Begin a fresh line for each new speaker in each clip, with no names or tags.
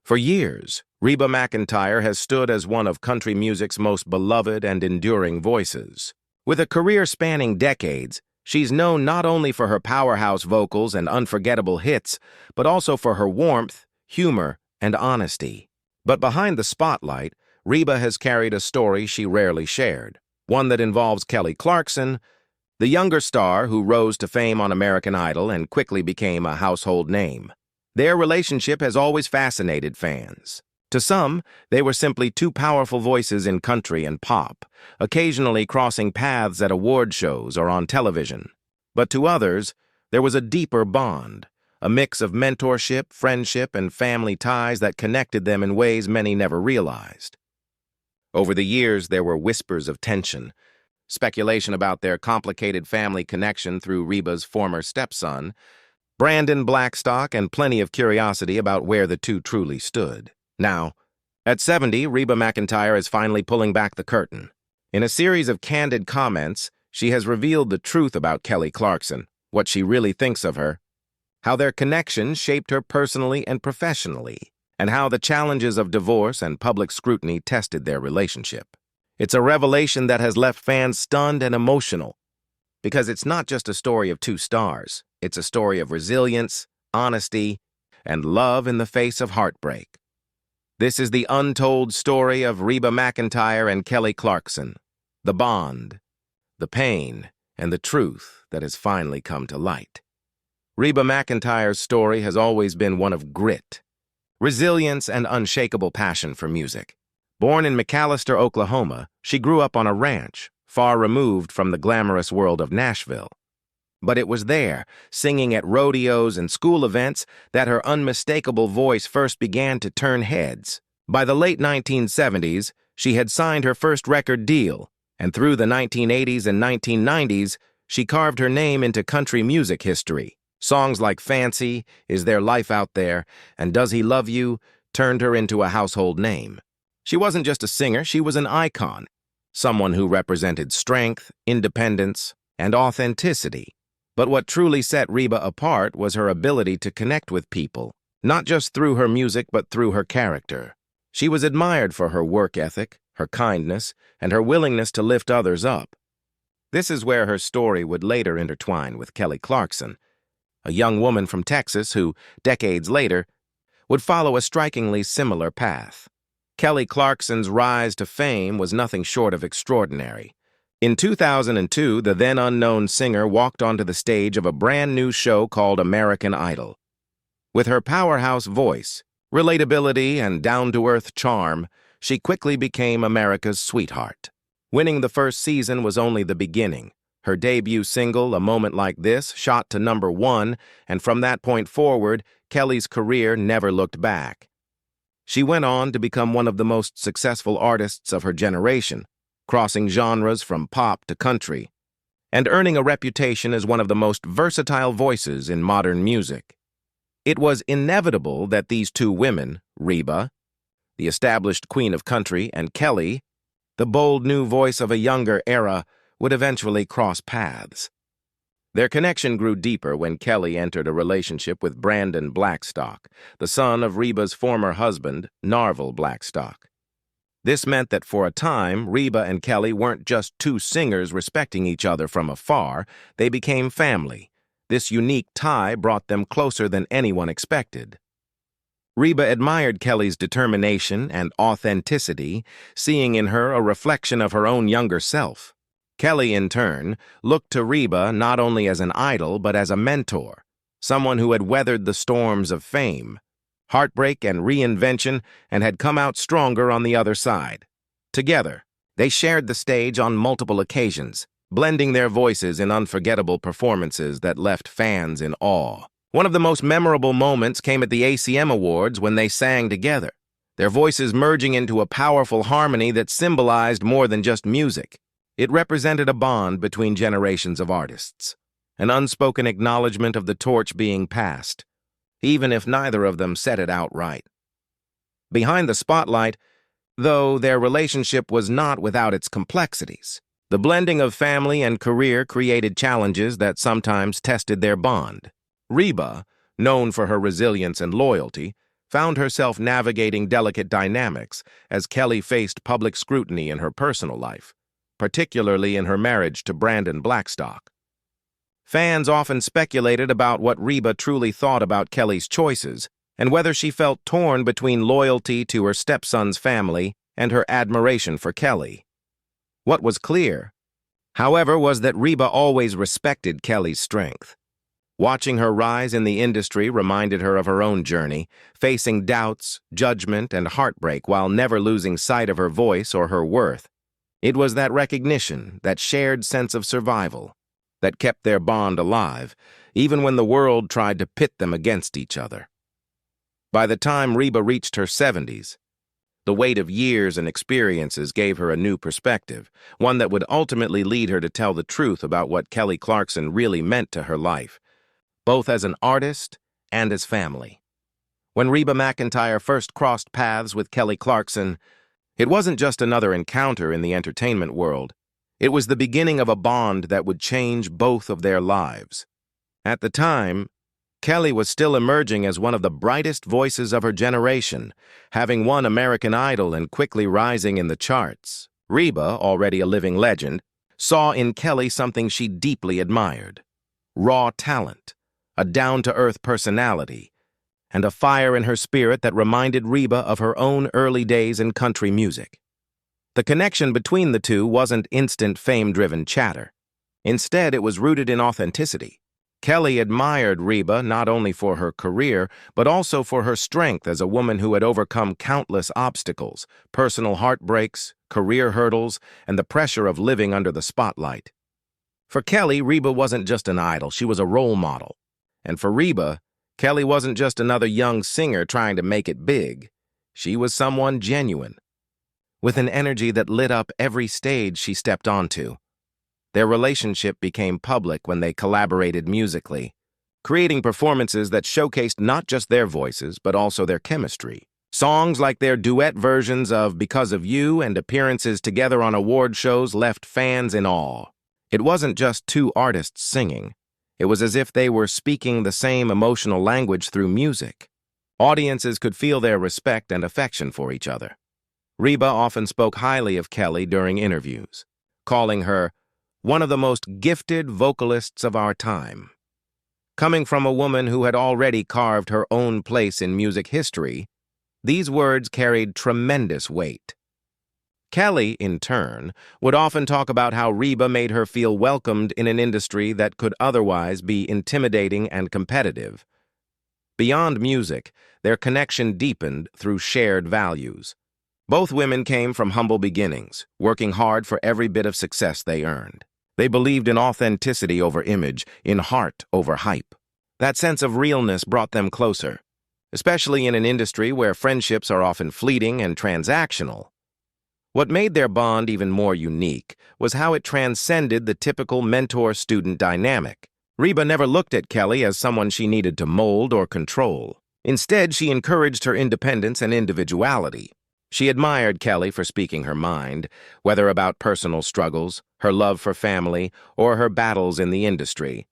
For years, Reba McEntire has stood as one of country music's most beloved and enduring voices. With a career spanning decades, she's known not only for her powerhouse vocals and unforgettable hits, but also for her warmth, humor, and honesty. But behind the spotlight, Reba has carried a story she rarely shared, one that involves Kelly Clarkson, the younger star who rose to fame on American Idol and quickly became a household name. Their relationship has always fascinated fans. To some, they were simply two powerful voices in country and pop, occasionally crossing paths at award shows or on television. But to others, there was a deeper bond, a mix of mentorship, friendship, and family ties that connected them in ways many never realized. Over the years, there were whispers of tension, speculation about their complicated family connection through Reba's former stepson, Brandon Blackstock, and plenty of curiosity about where the two truly stood. Now, at 70, Reba McEntire is finally pulling back the curtain. In a series of candid comments, she has revealed the truth about Kelly Clarkson, what she really thinks of her, how their connection shaped her personally and professionally, and how the challenges of divorce and public scrutiny tested their relationship. It's a revelation that has left fans stunned and emotional, because it's not just a story of two stars. It's a story of resilience, honesty, and love in the face of heartbreak. This is the untold story of Reba McEntire and Kelly Clarkson, the bond, the pain, and the truth that has finally come to light. Reba McEntire's story has always been one of grit, resilience, and unshakable passion for music. Born in McAlester, Oklahoma, she grew up on a ranch, far removed from the glamorous world of Nashville. But it was there, singing at rodeos and school events, that her unmistakable voice first began to turn heads. By the late 1970s, she had signed her first record deal, and through the 1980s and 1990s, she carved her name into country music history. Songs like Fancy, Is There Life Out There, and Does He Love You turned her into a household name. She wasn't just a singer, she was an icon, someone who represented strength, independence, and authenticity. But what truly set Reba apart was her ability to connect with people, not just through her music but through her character. She was admired for her work ethic, her kindness, and her willingness to lift others up. This is where her story would later intertwine with Kelly Clarkson, a young woman from Texas who, decades later, would follow a strikingly similar path. Kelly Clarkson's rise to fame was nothing short of extraordinary. In 2002, the then-unknown singer walked onto the stage of a brand-new show called American Idol. With her powerhouse voice, relatability, and down-to-earth charm, she quickly became America's sweetheart. Winning the first season was only the beginning. Her debut single, A Moment Like This, shot to #1, and from that point forward, Kelly's career never looked back. She went on to become one of the most successful artists of her generation, crossing genres from pop to country, and earning a reputation as one of the most versatile voices in modern music. It was inevitable that these two women, Reba, the established queen of country, and Kelly, the bold new voice of a younger era, would eventually cross paths. Their connection grew deeper when Kelly entered a relationship with Brandon Blackstock, the son of Reba's former husband, Narvel Blackstock. This meant that for a time, Reba and Kelly weren't just two singers respecting each other from afar, they became family. This unique tie brought them closer than anyone expected. Reba admired Kelly's determination and authenticity, seeing in her a reflection of her own younger self. Kelly, in turn, looked to Reba not only as an idol but as a mentor, someone who had weathered the storms of fame, heartbreak, and reinvention, and had come out stronger on the other side. Together, they shared the stage on multiple occasions, blending their voices in unforgettable performances that left fans in awe. One of the most memorable moments came at the ACM Awards when they sang together, their voices merging into a powerful harmony that symbolized more than just music. It represented a bond between generations of artists, an unspoken acknowledgement of the torch being passed, even if neither of them said it outright. Behind the spotlight, though, their relationship was not without its complexities. The blending of family and career created challenges that sometimes tested their bond. Reba, known for her resilience and loyalty, found herself navigating delicate dynamics as Kelly faced public scrutiny in her personal life, particularly in her marriage to Brandon Blackstock. Fans often speculated about what Reba truly thought about Kelly's choices and whether she felt torn between loyalty to her stepson's family and her admiration for Kelly. What was clear, however, was that Reba always respected Kelly's strength. Watching her rise in the industry reminded her of her own journey, facing doubts, judgment, and heartbreak while never losing sight of her voice or her worth. It was that recognition, that shared sense of survival, that kept their bond alive, even when the world tried to pit them against each other. By the time Reba reached her 70s, the weight of years and experiences gave her a new perspective, one that would ultimately lead her to tell the truth about what Kelly Clarkson really meant to her life, both as an artist and as family. When Reba McEntire first crossed paths with Kelly Clarkson, it wasn't just another encounter in the entertainment world. It was the beginning of a bond that would change both of their lives. At the time, Kelly was still emerging as one of the brightest voices of her generation, having won American Idol and quickly rising in the charts. Reba, already a living legend, saw in Kelly something she deeply admired: raw talent, a down-to-earth personality, and a fire in her spirit that reminded Reba of her own early days in country music. The connection between the two wasn't instant fame-driven chatter. Instead, it was rooted in authenticity. Kelly admired Reba not only for her career, but also for her strength as a woman who had overcome countless obstacles, personal heartbreaks, career hurdles, and the pressure of living under the spotlight. For Kelly, Reba wasn't just an idol, she was a role model. And for Reba, Kelly wasn't just another young singer trying to make it big. She was someone genuine, with an energy that lit up every stage she stepped onto. Their relationship became public when they collaborated musically, creating performances that showcased not just their voices, but also their chemistry. Songs like their duet versions of Because of You and appearances together on award shows left fans in awe. It wasn't just two artists singing. It was as if they were speaking the same emotional language through music. Audiences could feel their respect and affection for each other. Reba often spoke highly of Kelly during interviews, calling her one of the most gifted vocalists of our time. Coming from a woman who had already carved her own place in music history, these words carried tremendous weight. Kelly, in turn, would often talk about how Reba made her feel welcomed in an industry that could otherwise be intimidating and competitive. Beyond music, their connection deepened through shared values. Both women came from humble beginnings, working hard for every bit of success they earned. They believed in authenticity over image, in heart over hype. That sense of realness brought them closer, especially in an industry where friendships are often fleeting and transactional. What made their bond even more unique was how it transcended the typical mentor-student dynamic. Reba never looked at Kelly as someone she needed to mold or control. Instead, she encouraged her independence and individuality. She admired Kelly for speaking her mind, whether about personal struggles, her love for family, or her battles in the industry.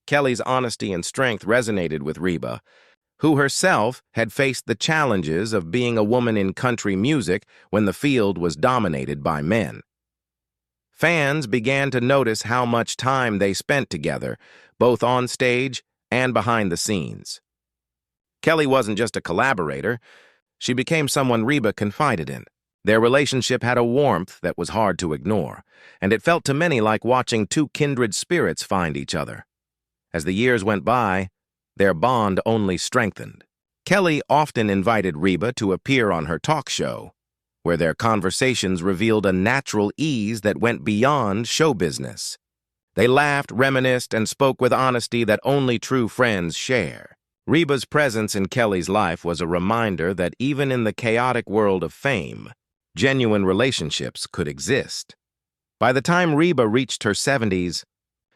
Kelly's honesty and strength resonated with Reba, who herself had faced the challenges of being a woman in country music when the field was dominated by men. Fans began to notice how much time they spent together, both on stage and behind the scenes. Kelly wasn't just a collaborator. She became someone Reba confided in. Their relationship had a warmth that was hard to ignore, and it felt to many like watching two kindred spirits find each other. As the years went by, their bond only strengthened. Kelly often invited Reba to appear on her talk show, where their conversations revealed a natural ease that went beyond show business. They laughed, reminisced, and spoke with honesty that only true friends share. Reba's presence in Kelly's life was a reminder that even in the chaotic world of fame, genuine relationships could exist. By the time Reba reached her 70s,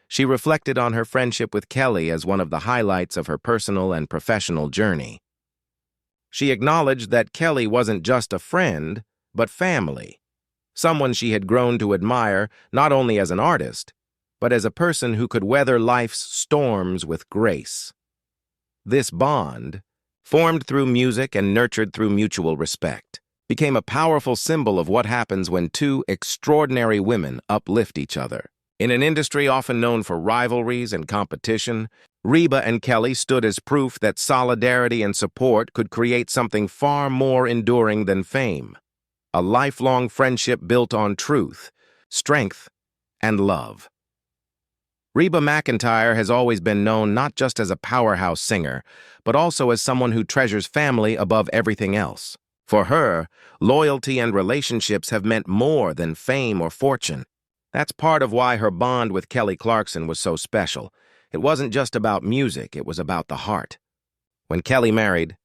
she reflected on her friendship with Kelly as one of the highlights of her personal and professional journey. She acknowledged that Kelly wasn't just a friend, but family, someone she had grown to admire not only as an artist, but as a person who could weather life's storms with grace. This bond, formed through music and nurtured through mutual respect, became a powerful symbol of what happens when two extraordinary women uplift each other. In an industry often known for rivalries and competition, Reba and Kelly stood as proof that solidarity and support could create something far more enduring than fame. A lifelong friendship built on truth, strength, and love. Reba McEntire has always been known not just as a powerhouse singer, but also as someone who treasures family above everything else. For her, loyalty and relationships have meant more than fame or fortune. That's part of why her bond with Kelly Clarkson was so special. It wasn't just about music, it was about the heart. When Kelly married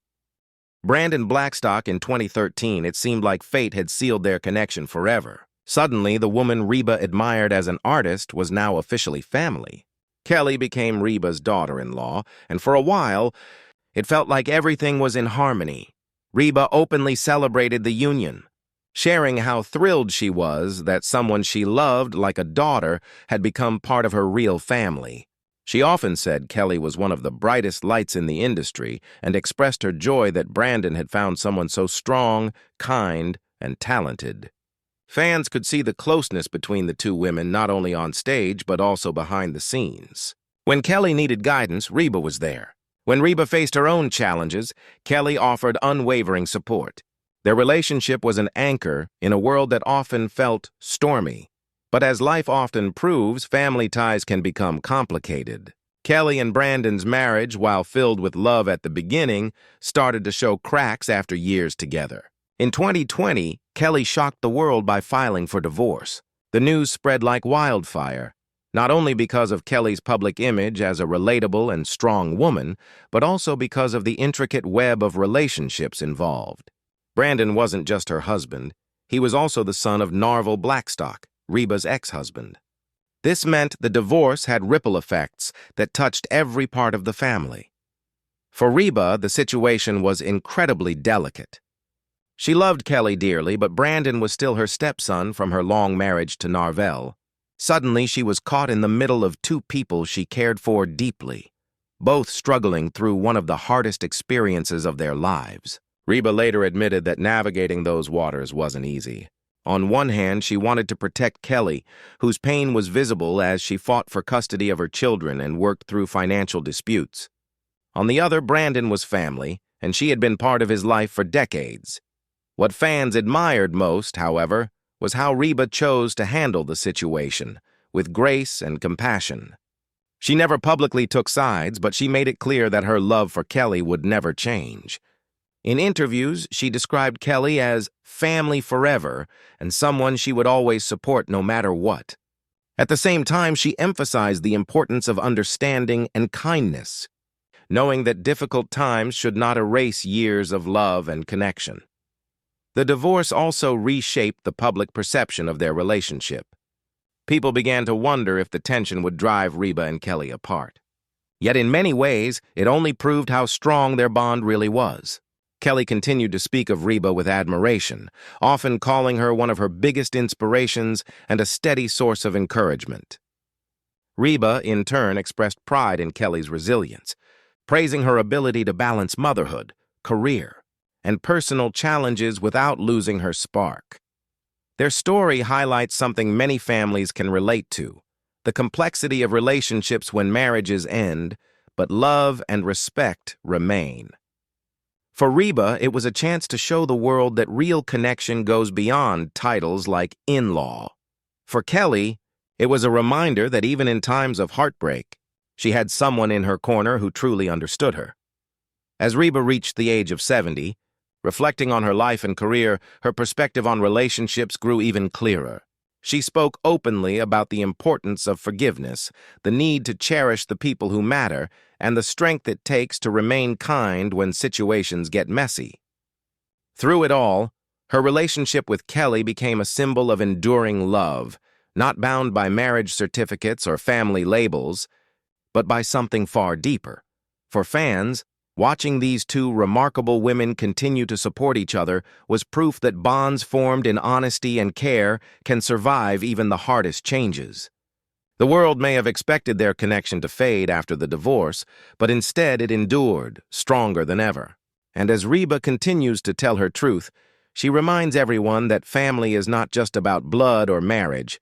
Brandon Blackstock in 2013, it seemed like fate had sealed their connection forever. Suddenly, the woman Reba admired as an artist was now officially family. Kelly became Reba's daughter-in-law, and for a while, it felt like everything was in harmony. Reba openly celebrated the union, sharing how thrilled she was that someone she loved like a daughter had become part of her real family. She often said Kelly was one of the brightest lights in the industry and expressed her joy that Brandon had found someone so strong, kind, and talented. Fans could see the closeness between the two women not only on stage but also behind the scenes. When Kelly needed guidance, Reba was there. When Reba faced her own challenges, Kelly offered unwavering support. Their relationship was an anchor in a world that often felt stormy. But as life often proves, family ties can become complicated. Kelly and Brandon's marriage, while filled with love at the beginning, started to show cracks after years together. In 2020, Kelly shocked the world by filing for divorce. The news spread like wildfire, not only because of Kelly's public image as a relatable and strong woman, but also because of the intricate web of relationships involved. Brandon wasn't just her husband. He was also the son of Narvel Blackstock, Reba's ex-husband. This meant the divorce had ripple effects that touched every part of the family. For Reba, the situation was incredibly delicate. She loved Kelly dearly, but Brandon was still her stepson from her long marriage to Narvel. Suddenly, she was caught in the middle of two people she cared for deeply, both struggling through one of the hardest experiences of their lives. Reba later admitted that navigating those waters wasn't easy. On one hand, she wanted to protect Kelly, whose pain was visible as she fought for custody of her children and worked through financial disputes. On the other, Brandon was family, and she had been part of his life for decades. What fans admired most, however, was how Reba chose to handle the situation, with grace and compassion. She never publicly took sides, but she made it clear that her love for Kelly would never change. In interviews, she described Kelly as family forever and someone she would always support no matter what. At the same time, she emphasized the importance of understanding and kindness, knowing that difficult times should not erase years of love and connection. The divorce also reshaped the public perception of their relationship. People began to wonder if the tension would drive Reba and Kelly apart. Yet in many ways, it only proved how strong their bond really was. Kelly continued to speak of Reba with admiration, often calling her one of her biggest inspirations and a steady source of encouragement. Reba, in turn, expressed pride in Kelly's resilience, praising her ability to balance motherhood, career, and personal challenges without losing her spark. Their story highlights something many families can relate to: the complexity of relationships when marriages end, but love and respect remain. For Reba, it was a chance to show the world that real connection goes beyond titles like in-law. For Kelly, it was a reminder that even in times of heartbreak, she had someone in her corner who truly understood her. As Reba reached the age of 70, reflecting on her life and career, her perspective on relationships grew even clearer. She spoke openly about the importance of forgiveness, the need to cherish the people who matter, and the strength it takes to remain kind when situations get messy. Through it all, her relationship with Kelly became a symbol of enduring love, not bound by marriage certificates or family labels, but by something far deeper. For fans, watching these two remarkable women continue to support each other was proof that bonds formed in honesty and care can survive even the hardest changes. The world may have expected their connection to fade after the divorce, but instead it endured, stronger than ever. And as Reba continues to tell her truth, she reminds everyone that family is not just about blood or marriage.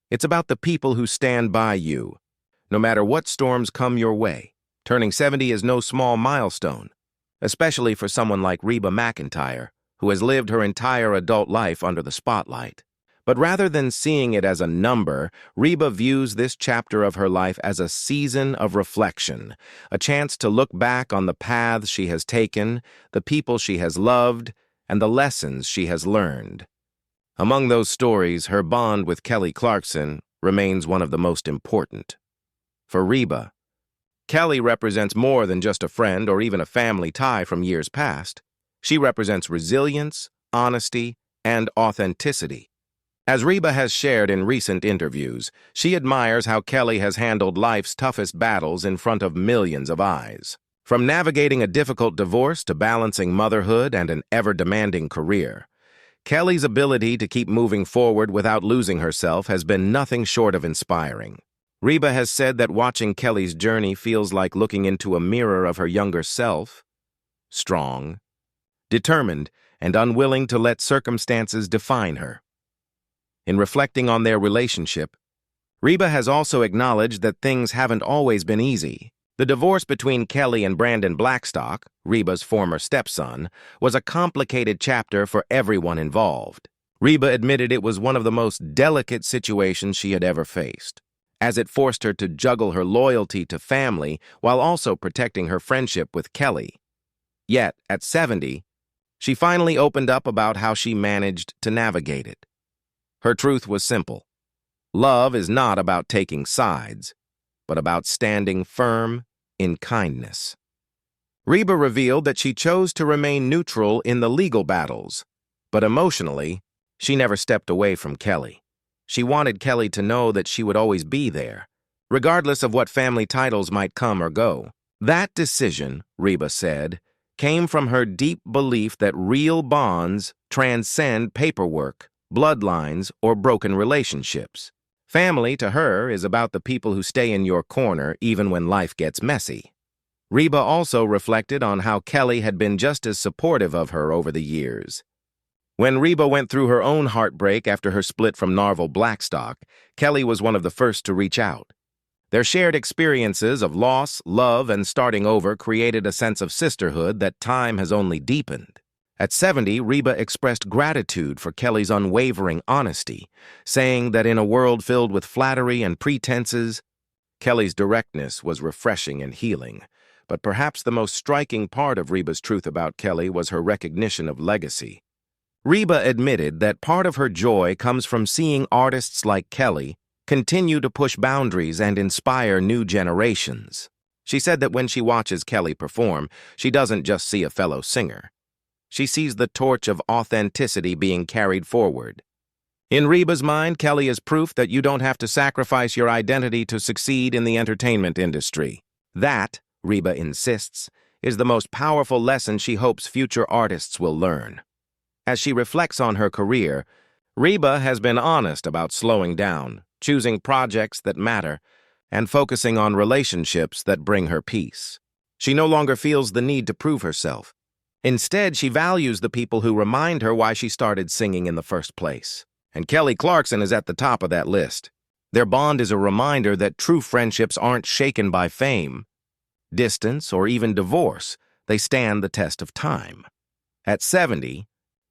It's about the people who stand by you, no matter what storms come your way. Turning 70 is no small milestone, especially for someone like Reba McEntire, who has lived her entire adult life under the spotlight. But rather than seeing it as a number, Reba views this chapter of her life as a season of reflection, a chance to look back on the paths she has taken, the people she has loved, and the lessons she has learned. Among those stories, her bond with Kelly Clarkson remains one of the most important. For Reba, Kelly represents more than just a friend or even a family tie from years past. She represents resilience, honesty, and authenticity. As Reba has shared in recent interviews, she admires how Kelly has handled life's toughest battles in front of millions of eyes. From navigating a difficult divorce to balancing motherhood and an ever-demanding career, Kelly's ability to keep moving forward without losing herself has been nothing short of inspiring. Reba has said that watching Kelly's journey feels like looking into a mirror of her younger self, strong, determined, and unwilling to let circumstances define her. In reflecting on their relationship, Reba has also acknowledged that things haven't always been easy. The divorce between Kelly and Brandon Blackstock, Reba's former stepson, was a complicated chapter for everyone involved. Reba admitted it was one of the most delicate situations she had ever faced, as it forced her to juggle her loyalty to family while also protecting her friendship with Kelly. Yet, at 70, she finally opened up about how she managed to navigate it. Her truth was simple. Love is not about taking sides, but about standing firm in kindness. Reba revealed that she chose to remain neutral in the legal battles, but emotionally, she never stepped away from Kelly. She wanted Kelly to know that she would always be there, regardless of what family titles might come or go. That decision, Reba said, came from her deep belief that real bonds transcend paperwork, bloodlines, or broken relationships. Family, to her, is about the people who stay in your corner even when life gets messy. Reba also reflected on how Kelly had been just as supportive of her over the years. When Reba went through her own heartbreak after her split from Narvel Blackstock, Kelly was one of the first to reach out. Their shared experiences of loss, love, and starting over created a sense of sisterhood that time has only deepened. At 70, Reba expressed gratitude for Kelly's unwavering honesty, saying that in a world filled with flattery and pretenses, Kelly's directness was refreshing and healing. But perhaps the most striking part of Reba's truth about Kelly was her recognition of legacy. Reba admitted that part of her joy comes from seeing artists like Kelly continue to push boundaries and inspire new generations. She said that when she watches Kelly perform, she doesn't just see a fellow singer. She sees the torch of authenticity being carried forward. In Reba's mind, Kelly is proof that you don't have to sacrifice your identity to succeed in the entertainment industry. That, Reba insists, is the most powerful lesson she hopes future artists will learn. As she reflects on her career, Reba has been honest about slowing down, choosing projects that matter, and focusing on relationships that bring her peace. She no longer feels the need to prove herself. Instead, she values the people who remind her why she started singing in the first place. And Kelly Clarkson is at the top of that list. Their bond is a reminder that true friendships aren't shaken by fame, distance, or even divorce. They stand the test of time. At 70,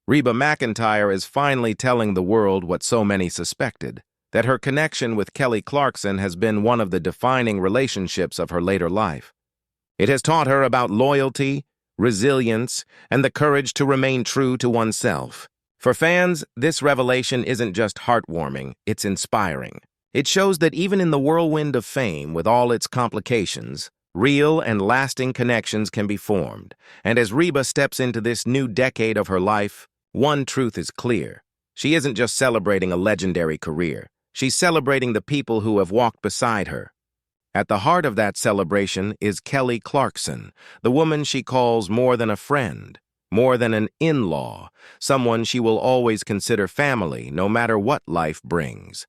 Reba McEntire is finally telling the world what so many suspected, that her connection with Kelly Clarkson has been one of the defining relationships of her later life. It has taught her about loyalty, resilience, and the courage to remain true to oneself. For fans, this revelation isn't just heartwarming, it's inspiring. It shows that even in the whirlwind of fame, with all its complications, real and lasting connections can be formed. And as Reba steps into this new decade of her life, one truth is clear. She isn't just celebrating a legendary career. She's celebrating the people who have walked beside her. At the heart of that celebration is Kelly Clarkson, the woman she calls more than a friend, more than an in-law, someone she will always consider family no matter what life brings.